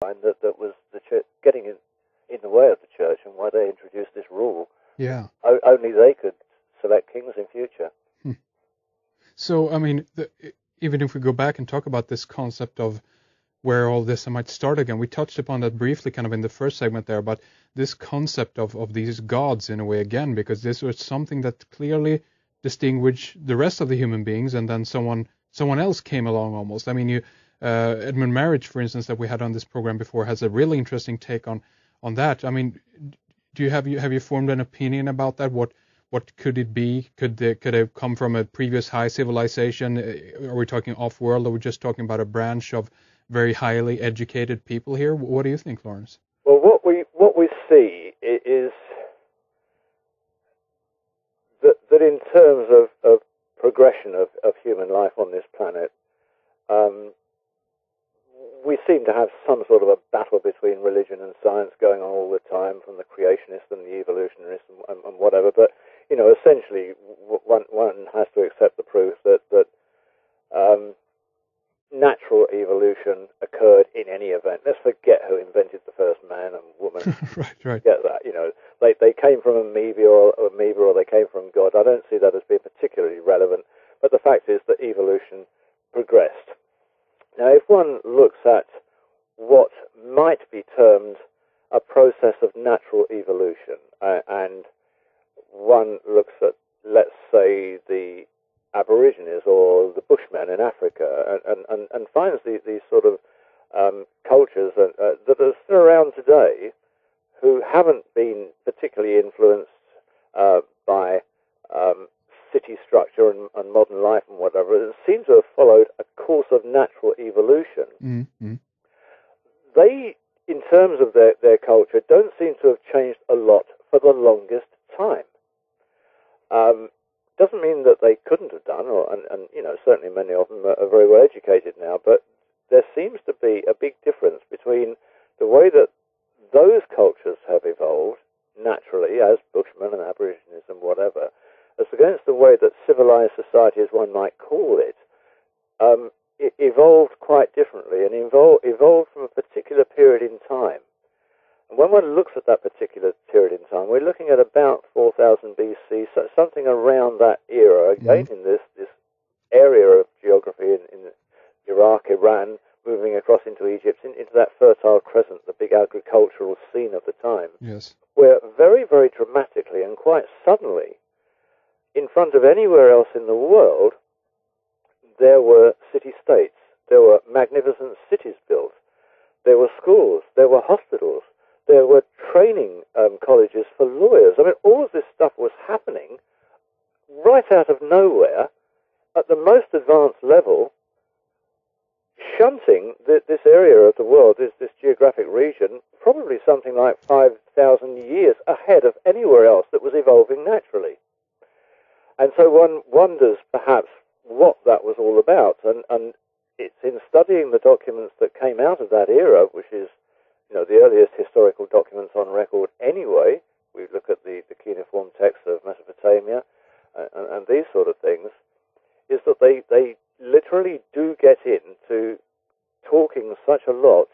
that was the church getting in the way of the church, and why they introduced this rule. Yeah. Only they could select kings in future. So, I mean, even if we go back and talk about this concept of where all this might start again, we touched upon that briefly kind of in the first segment there, but this concept of these gods in a way again, because this was something that clearly distinguished the rest of the human beings, and then someone else came along almost. I mean, Edmund Marriage, for instance, that we had on this program before, has a really interesting take on that. I mean, have you formed an opinion about that? What could it be? Could it come from a previous high civilization? Are we talking off-world, or are we just talking about a branch of very highly educated people here? What do you think, Laurence? Well, what we see is that in terms of progression of human life on this planet, we seem to have some sort of a battle between religion and science going on all the time, from the creationists and the evolutionists and whatever. But essentially, one has to accept the proof that natural evolution occurred in any event. Let's forget who invented the first man and woman. Right. Get that? They came from amoeba or they came from God. I don't see that as being particularly relevant. But the fact is that evolution progressed. Now, if one looks at what might be termed a process of natural evolution, and one looks at, let's say, the Aborigines or the Bushmen in Africa, and finds these sort of cultures that are still around today, who haven't been particularly influenced by city structure and modern life and whatever, seem to have followed a course of natural evolution. Mm-hmm. They, in terms of their culture, don't seem to have changed a lot for the longest time. Doesn't mean that they couldn't have done, and certainly many of them are very well educated now, but there seems to be a big difference between the way that those cultures have evolved naturally as Bushmen and Aborigines and whatever, as against the way that civilized society, as one might call it, it evolved quite differently, and evolved from a particular period in time. And when one looks at that particular period in time, we're looking at about 4000 BC, so something around that era, again, in this area of geography in Iraq, Iran, moving across into Egypt, into that Fertile Crescent, the big agricultural scene of the time. Yes. Where very, very dramatically and quite suddenly, in front of anywhere else in the world, there were city-states. There were magnificent cities built. There were schools. There were hospitals. There were training colleges for lawyers. I mean, all of this stuff was happening right out of nowhere at the most advanced level, shunting this area of the world, this geographic region, probably something like 5,000 years ahead of anywhere else that was evolving naturally. And so one wonders perhaps what that was all about. And it's in studying the documents that came out of that era, which is the earliest historical documents on record anyway. We look at the cuneiform texts of Mesopotamia and these sort of things, is that they literally do get into talking such a lot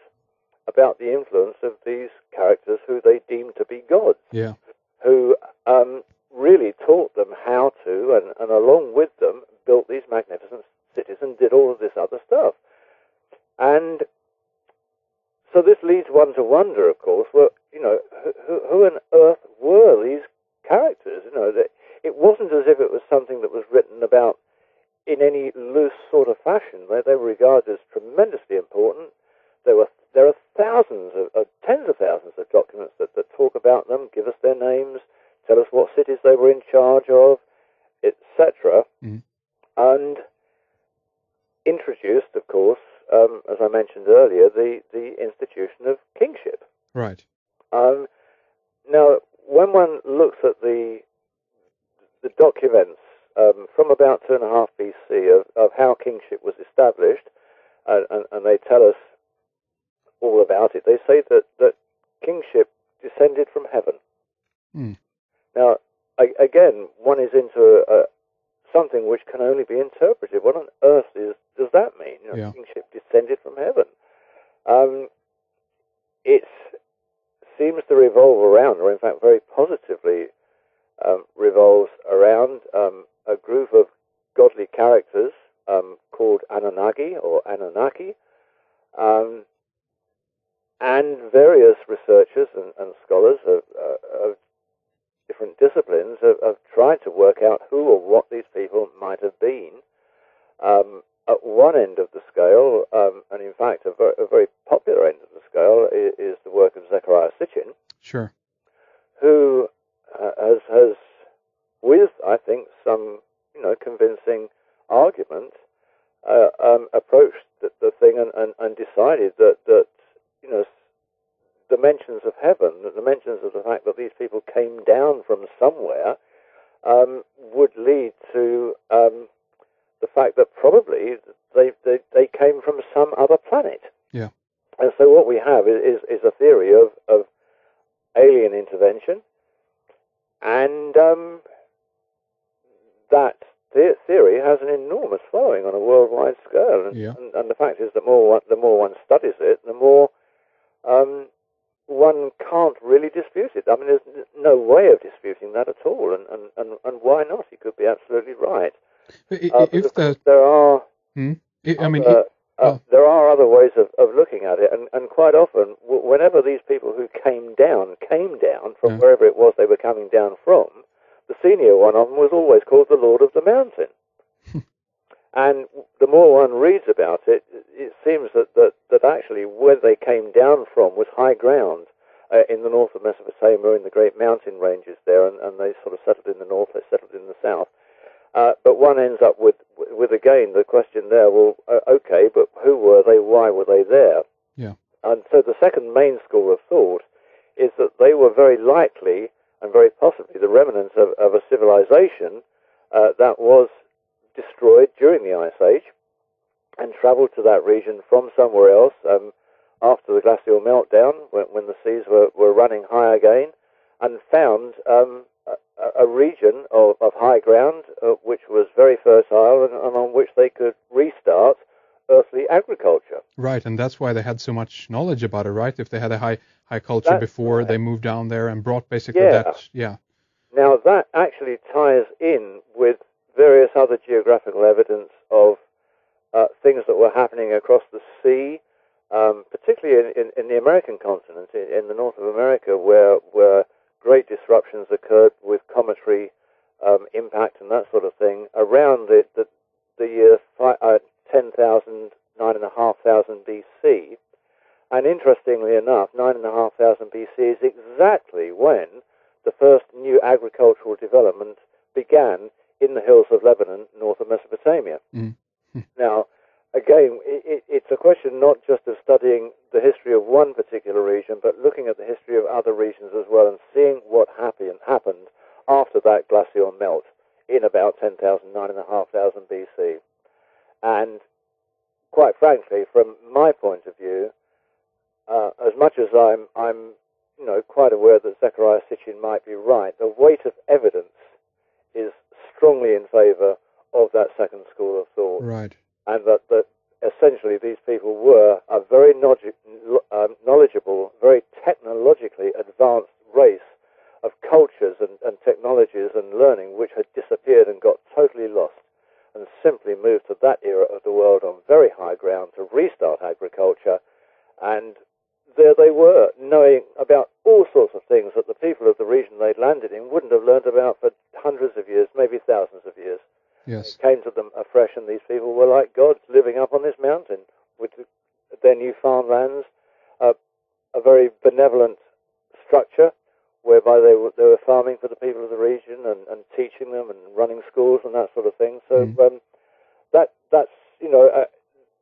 about the influence of these characters who they deem to be gods, who really taught them how to, and along with them, built these magnificent cities and did all of this other stuff. And so this leads one to wonder, of course, well, who on earth were these characters? It wasn't as if it was something that was written about in any loose sort of fashion. They were regarded as tremendously important. There are thousands tens of thousands of documents that talk about them, give us their names, tell us what cities they were in charge of, etc. And introduced, of course, as I mentioned earlier, the institution of kingship. Right. Now, when one looks at the documents from about 2.5 BC of how kingship was established, and they tell us all about it, they say that kingship descended from heaven. Now, again, one is into something which can only be interpreted. What on earth does that mean? Kingship descended from heaven. seems to revolve around, or in fact very positively revolves around a group of godly characters called Anunnaki or Anunnaki, and various researchers and scholars of different disciplines have tried to work out who or what these people might have been. At one end of the scale, and in fact a very popular end of the scale, is the work of Zecharia Sitchin. Sure. Who has, with I think some convincing argument, approached the thing and decided that dimensions of heaven, the dimensions of the fact that these people came down from somewhere, would lead to the fact that probably they came from some other planet. Yeah. And so what we have is a theory of alien intervention, and that theory has an enormous following on a worldwide scale. And the fact is that the more one studies it, the more one can't really dispute it. I mean, there's no way of disputing that at all, and why not? He could be absolutely right. If that, there are, well, there are other ways of looking at it, and quite often, whenever these people who came down from wherever it was they were coming down from, the senior one of them was always called the Lord of the Mountain. And the more one reads about it, it seems that actually where they came down from was high ground in the north of Mesopotamia, in the great mountain ranges there, and they sort of settled in the north, they settled in the south. But one ends up with again the question there, well, okay, but who were they, why were they there? Yeah. And so the second main school of thought is that they were very likely and very possibly the remnants of a civilization that was destroyed during the Ice Age and traveled to that region from somewhere else after the glacial meltdown, when the seas were running high again, and found a region of high ground which was very fertile and on which they could restart earthly agriculture. Right, and that's why they had so much knowledge about it, right? If they had a high culture before, they moved down there and brought basically that. Yeah. Now that actually ties in with various other geographical evidence of things that were happening across the sea, particularly in the American continent, in the north of America, where great disruptions occurred with cometary impact and that sort of thing around the year 10,000, 9,500 BC. And interestingly enough, 9,500 BC is exactly when the first new agricultural development began in the hills of Lebanon, north of Mesopotamia. Now, again, it's a question not just of studying the history of one particular region, but looking at the history of other regions as well and seeing what happened after that glacial melt in about 10,000, 9,500 BC. And quite frankly, from my point of view, as much as I'm quite aware that Zecharia Sitchin might be right, the weight of evidence is strongly in favor of that second school of thought. Right. And that essentially these people were a very knowledgeable, very technologically advanced race of cultures and technologies and learning which had disappeared and got totally lost, and simply moved to that era of the world on very high ground to restart agriculture. And there they were, knowing about all sorts of things that the people of the region they'd landed in wouldn't have learned about for hundreds of years, maybe thousands of years. Yes. It came to them afresh, and these people were like gods living up on this mountain with their new farmlands, a very benevolent structure whereby they were farming for the people of the region and teaching them and running schools and that sort of thing. So that's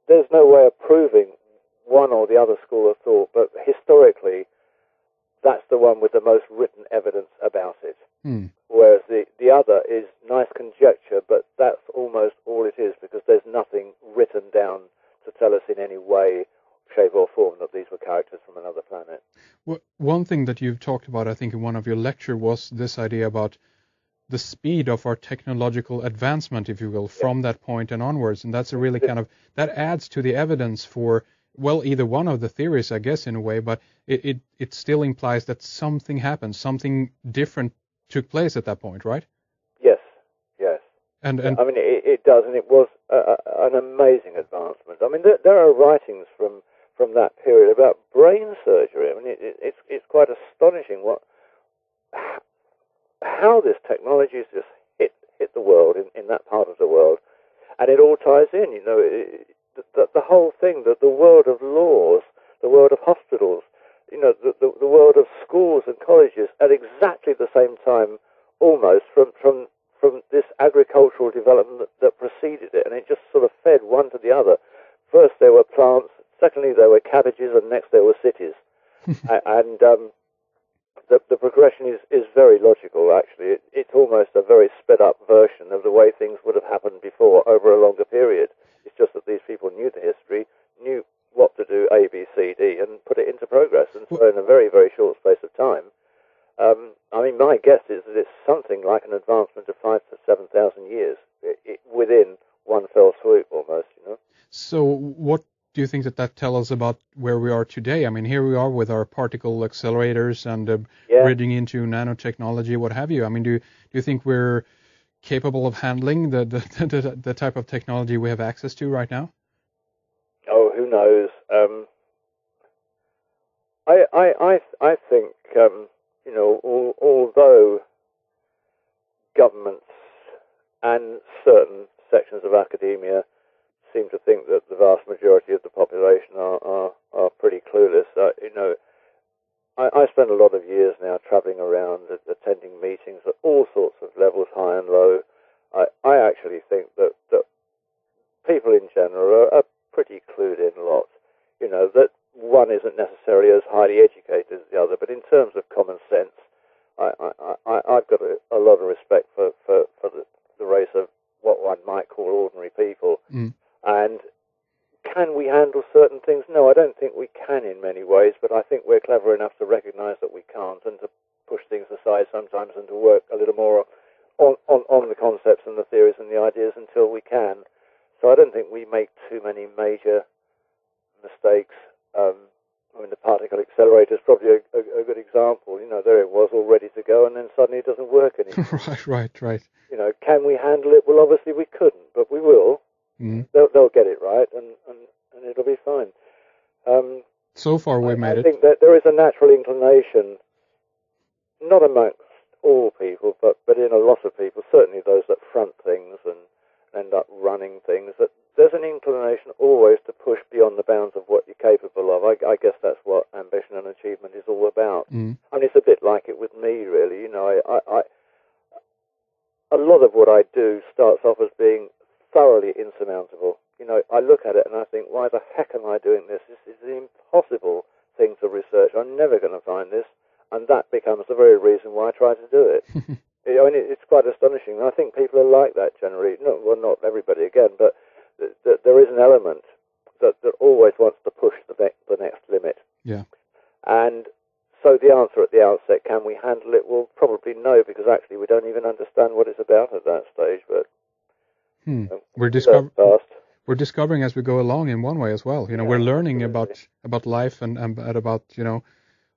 there's no way of proving one or the other school of thought, but historically, that's the one with the most written evidence about it. Whereas the other is nice conjecture, but that's almost all it is, because there's nothing written down to tell us in any way, shape or form that these were characters from another planet. Well, one thing that you've talked about, I think, in one of your lectures was this idea about the speed of our technological advancement, if you will, from that point and onwards. And that's a really kind of, that adds to the evidence for well, either one of the theories, I guess, in a way, but it still implies that something happened, something different took place at that point, right? Yes, yes. And I mean, it does, and it was an amazing advancement. I mean, there are writings from that period about brain surgery. I mean, it's quite astonishing how this technology has just hit the world in that part of the world, and it all ties in. You know, the whole thing, the world of laws, the world of hospitals, you know, the world of schools and colleges at exactly the same time, almost from this agricultural development that preceded it, and it just sort of fed one to the other. First there were plants, secondly there were cabbages, and next there were cities. And the progression is very logical, actually. It's almost a very sped-up version of the way things would have happened before over a longer period. It's just that these people knew the history, knew what to do, A, B, C, D, and put it into progress. And so in a very, very short space of time, I mean, my guess is that it's something like an advancement of 5,000 to 7,000 years within one fell swoop, almost, you know. So what do you think that tells us about where we are today? I mean, here we are with our particle accelerators and bridging into nanotechnology, what have you. I mean, do you think we're capable of handling the type of technology we have access to right now? Oh, who knows? I think you know, although governments and certain sections of academia seem to think that the vast majority of the population are pretty clueless, you know, I spend a lot of years now traveling around, attending meetings at all sorts of levels, high and low. I actually think that people in general are pretty clued in a lot. You know, that one isn't necessarily as highly educated as the other, but in terms of common sense, I've got a lot of respect for the race of what one might call ordinary people. Mm. And can we handle certain things? No, I don't think we can in many ways, but I think we're clever enough to recognize that we can't, and to push things aside sometimes and to work a little more on the concepts and the theories and the ideas until we can. So I don't think we make too many major mistakes. I mean, the particle accelerator is probably a good example. You know, there it was all ready to go, and then suddenly it doesn't work anymore. Right. You know, can we handle it? Well, obviously we couldn't, but we will. Mm. They'll get it right, and it'll be fine. So far we made it. I think that there is a natural inclination, not amongst all people, but in a lot of people, certainly those that front things and end up running things, that there's an inclination always to push beyond the bounds of what you're capable of. I guess that's what ambition and achievement is all about. Mm. I mean, it's a bit like it with me, really. You know, a lot of what I do starts off as being thoroughly insurmountable. You know, I look at it and I think, why the heck am I doing this? This is an impossible thing to research. I'm never going to find this. And that becomes the very reason why I try to do it. I mean, it's quite astonishing. I think people are like that generally. No, well, not everybody again, but there is an element that always wants to push the next limit. Yeah. And so the answer at the outset, can we handle it? Well, probably no, because actually we don't even understand what it's about at that stage. But we're discovering as we go along in one way as well. You know, we're learning about life and about, you know,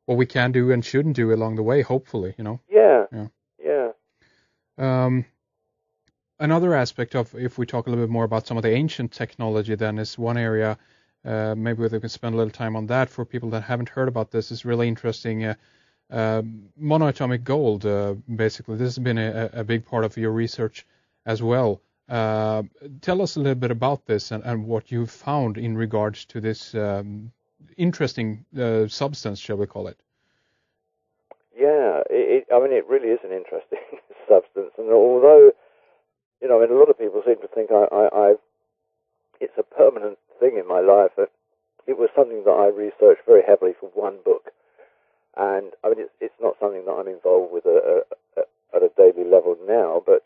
what we can do and shouldn't do along the way, hopefully, you know. Yeah. Another aspect of, if we talk a little bit more about some of the ancient technology, then is one area, maybe we can spend a little time on that for people that haven't heard about this. Is really interesting. Monoatomic gold, basically. This has been a big part of your research as well. Tell us a little bit about this and what you've found in regards to this interesting substance, shall we call it? Yeah, I mean, it really is an interesting substance. And although, you know, I mean, a lot of people seem to think it's a permanent thing in my life, it was something that I researched very heavily for one book. And, I mean, it's not something that I'm involved with at a daily level now, but